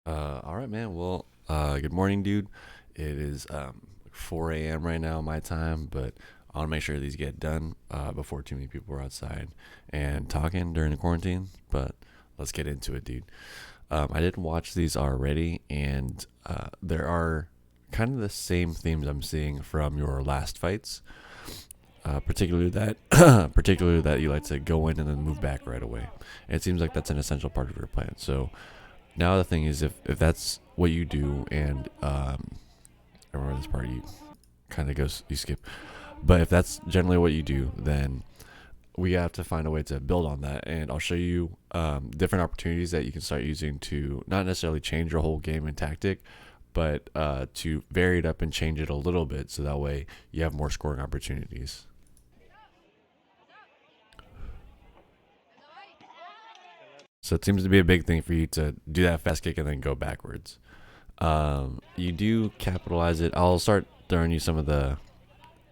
All right, man. Well, good morning, dude. It is 4 a.m. right now, my time, but I want to make sure these get done before too many people are outside and talking during the quarantine. But let's get into it, dude. I didn't watch these already, and there are kind of the same themes I'm seeing from your last fights. Particularly that, particularly that you like to go in and then move back right away. It seems like that's an essential part of your plan. So now the thing is, if that's what you do, and I remember this part you kind of goes you skip, but if that's generally what you do, then we have to find a way to build on that. And I'll show you different opportunities that you can start using to not necessarily change your whole game and tactic, but to vary it up and change it a little bit, so that way you have more scoring opportunities. So it seems to be a big thing for you to do that fast kick and then go backwards. You do capitalize it. I'll start throwing you some of the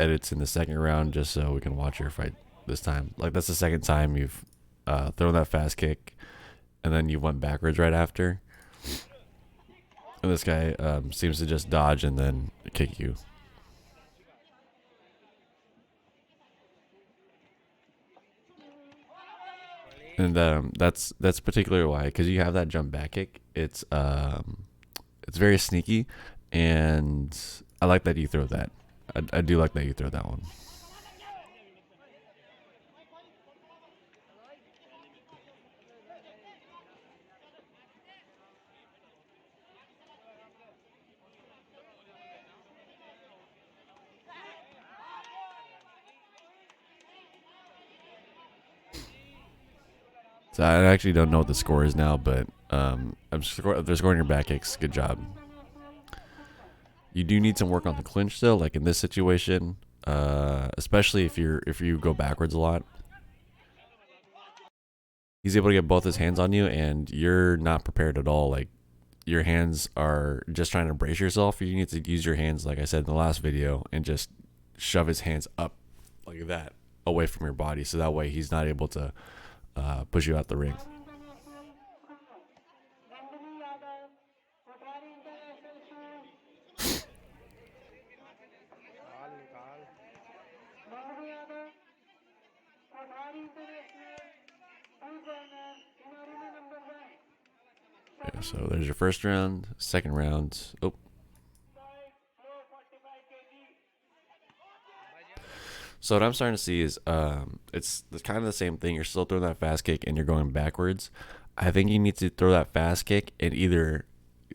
edits in the second round just so we can watch your fight this time. Like, that's the second time you've thrown that fast kick and then you went backwards right after. And this guy seems to just dodge and then kick you. And that's particularly why, because you have that jump back kick. It's very sneaky, and I like that you throw that. I do like that you throw that one. So I actually don't know what the score is now, but they're scoring your back kicks. Good job. You do need some work on the clinch though, like in this situation, especially if you go backwards a lot. He's able to get both his hands on you, and you're not prepared at all. Like, your hands are just trying to brace yourself. You need to use your hands, like I said in the last video, and just shove his hands up like that away from your body, so that way he's not able to push you out the ring. Yeah, so there's your first round, second round. Oh, so what I'm starting to see is it's kind of the same thing. You're still throwing that fast kick and you're going backwards. I think you need to throw that fast kick and either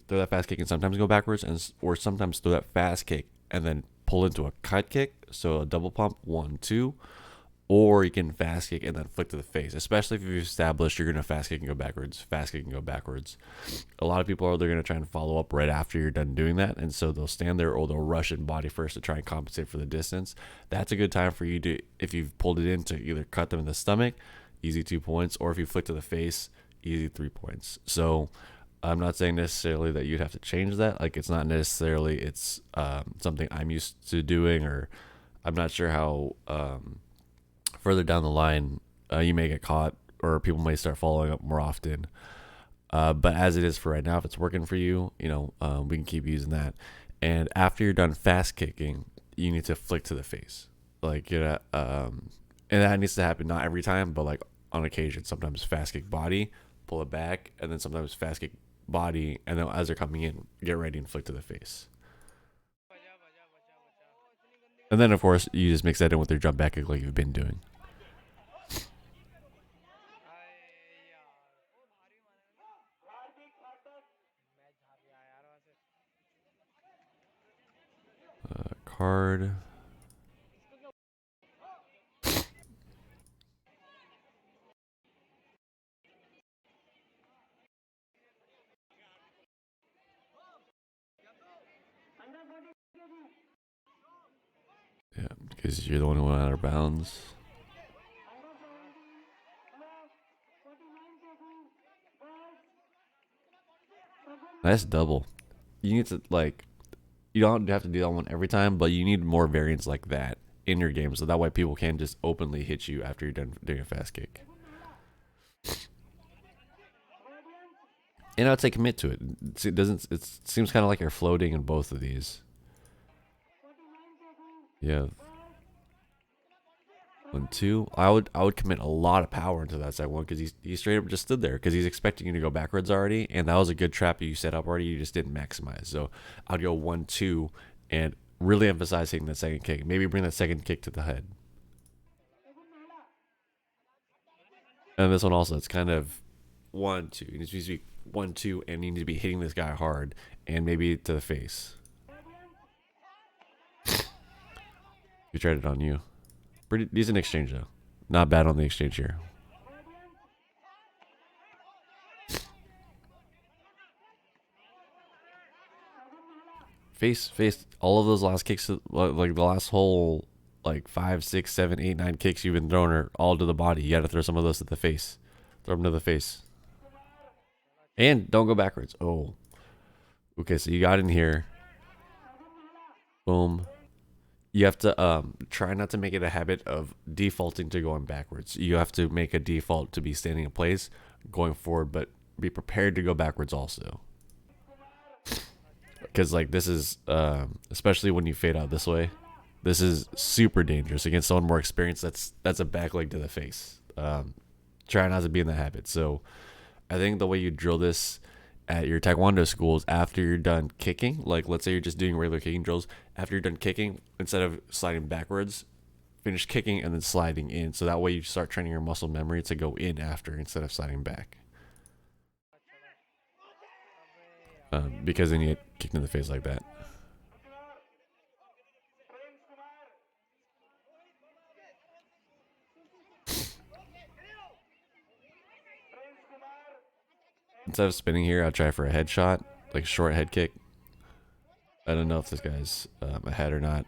throw that fast kick and sometimes go backwards, and or sometimes throw that fast kick and then pull into a cut kick. So a double pump, 1, 2, or you can fast kick and then flick to the face. Especially if you've established you're gonna fast kick and go backwards, fast kick and go backwards. A lot of people are they're gonna try and follow up right after you're done doing that, and so they'll stand there or they'll rush in body first to try and compensate for the distance. That's a good time for you to, if you've pulled it in, to either cut them in the stomach, easy 2 points, or if you flick to the face, easy 3 points. So I'm not saying necessarily that you'd have to change that. Like, it's not necessarily it's something I'm used to doing, or I'm not sure how further down the line you may get caught or people may start following up more often. But as it is for right now, if it's working for you, we can keep using that. And after you're done fast kicking, you need to flick to the face, like, and that needs to happen not every time, but like on occasion. Sometimes fast kick body, pull it back, and then sometimes fast kick body, and then as they're coming in, get ready and flick to the face. And then of course you just mix that in with your jump back kick like you've been doing. Card. Yeah, because you're the one who went out of bounds. Nice double. You need to, like, you don't have to do that one every time, but you need more variants like that in your game, so that way people can just openly hit you after you're done doing a fast kick. And I'd say commit to it. It doesn't. It seems kind of like you're floating in both of these. Yeah. 1-2. I would commit a lot of power into that second one because he straight up just stood there because he's expecting you to go backwards already, and that was a good trap you set up already. You just didn't maximize. So I'd go 1-2 and really emphasize hitting that second kick. Maybe bring that second kick to the head. And this one also, it's kind of 1-2. It needs to be 1-2, and you need to be hitting this guy hard and maybe to the face. He tried it on you. Pretty decent exchange though. Not bad on the exchange here. Face all of those last kicks, like the last whole like 5, 6, 7, 8, 9 kicks you've been throwing are all to the body. You got to throw some of those to the face. Throw them to the face. And don't go backwards. Oh. Okay, so you got in here. Boom. You have to try not to make it a habit of defaulting to going backwards. You have to make a default to be standing in place, going forward, but be prepared to go backwards also. Because like this is, especially when you fade out this way, this is super dangerous against someone more experienced. That's a back leg to the face. Try not to be in the habit. So I think the way you drill this at your Taekwondo schools after you're done kicking, like let's say you're just doing regular kicking drills, after you're done kicking, instead of sliding backwards, finish kicking and then sliding in. So that way you start training your muscle memory to go in after instead of sliding back. Because then you get kicked in the face like that. Instead of spinning here, I'll try for a headshot, like a short head kick. I don't know if this guy's ahead or not.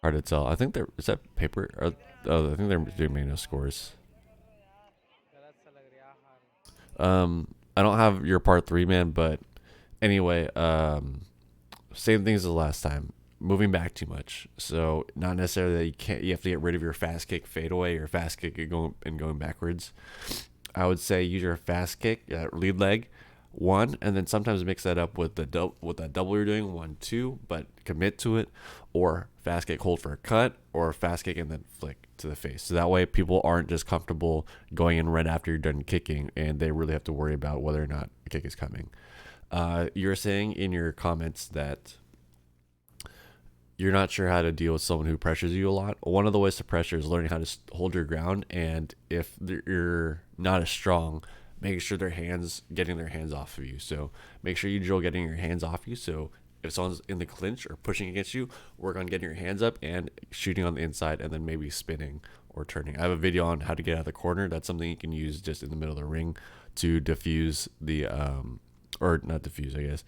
Hard to tell. I think is that paper? Or, oh, I think they're doing manual scores. I don't have your part 3, man, but anyway, same things as the last time. Moving back too much. So not necessarily that you have to get rid of your fast kick fadeaway or fast kick and going backwards. I would say use your fast kick, lead leg, 1, and then sometimes mix that up with that double you're doing, 1-2, but commit to it, or fast kick, hold for a cut, or fast kick and then flick to the face. So that way people aren't just comfortable going in right after you're done kicking, and they really have to worry about whether or not a kick is coming. You're saying in your comments that you're not sure how to deal with someone who pressures you a lot. One of the ways to pressure is learning how to hold your ground, and if you're not as strong, making sure getting their hands off of you. So make sure you drill getting your hands off you. So if someone's in the clinch or pushing against you, work on getting your hands up and shooting on the inside, and then maybe spinning or turning. I have a video on how to get out of the corner. That's something you can use just in the middle of the ring to diffuse the or not diffuse, I guess,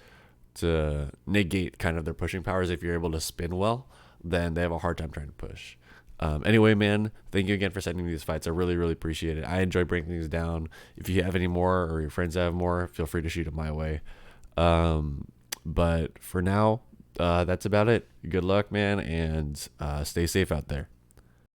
to negate kind of their pushing powers. If you're able to spin well, then they have a hard time trying to push. Anyway, man, thank you again for sending me these fights. I really, really appreciate it. I enjoy breaking these down. If you have any more or your friends have more, feel free to shoot them my way. But for now, that's about it. Good luck, man, and stay safe out there.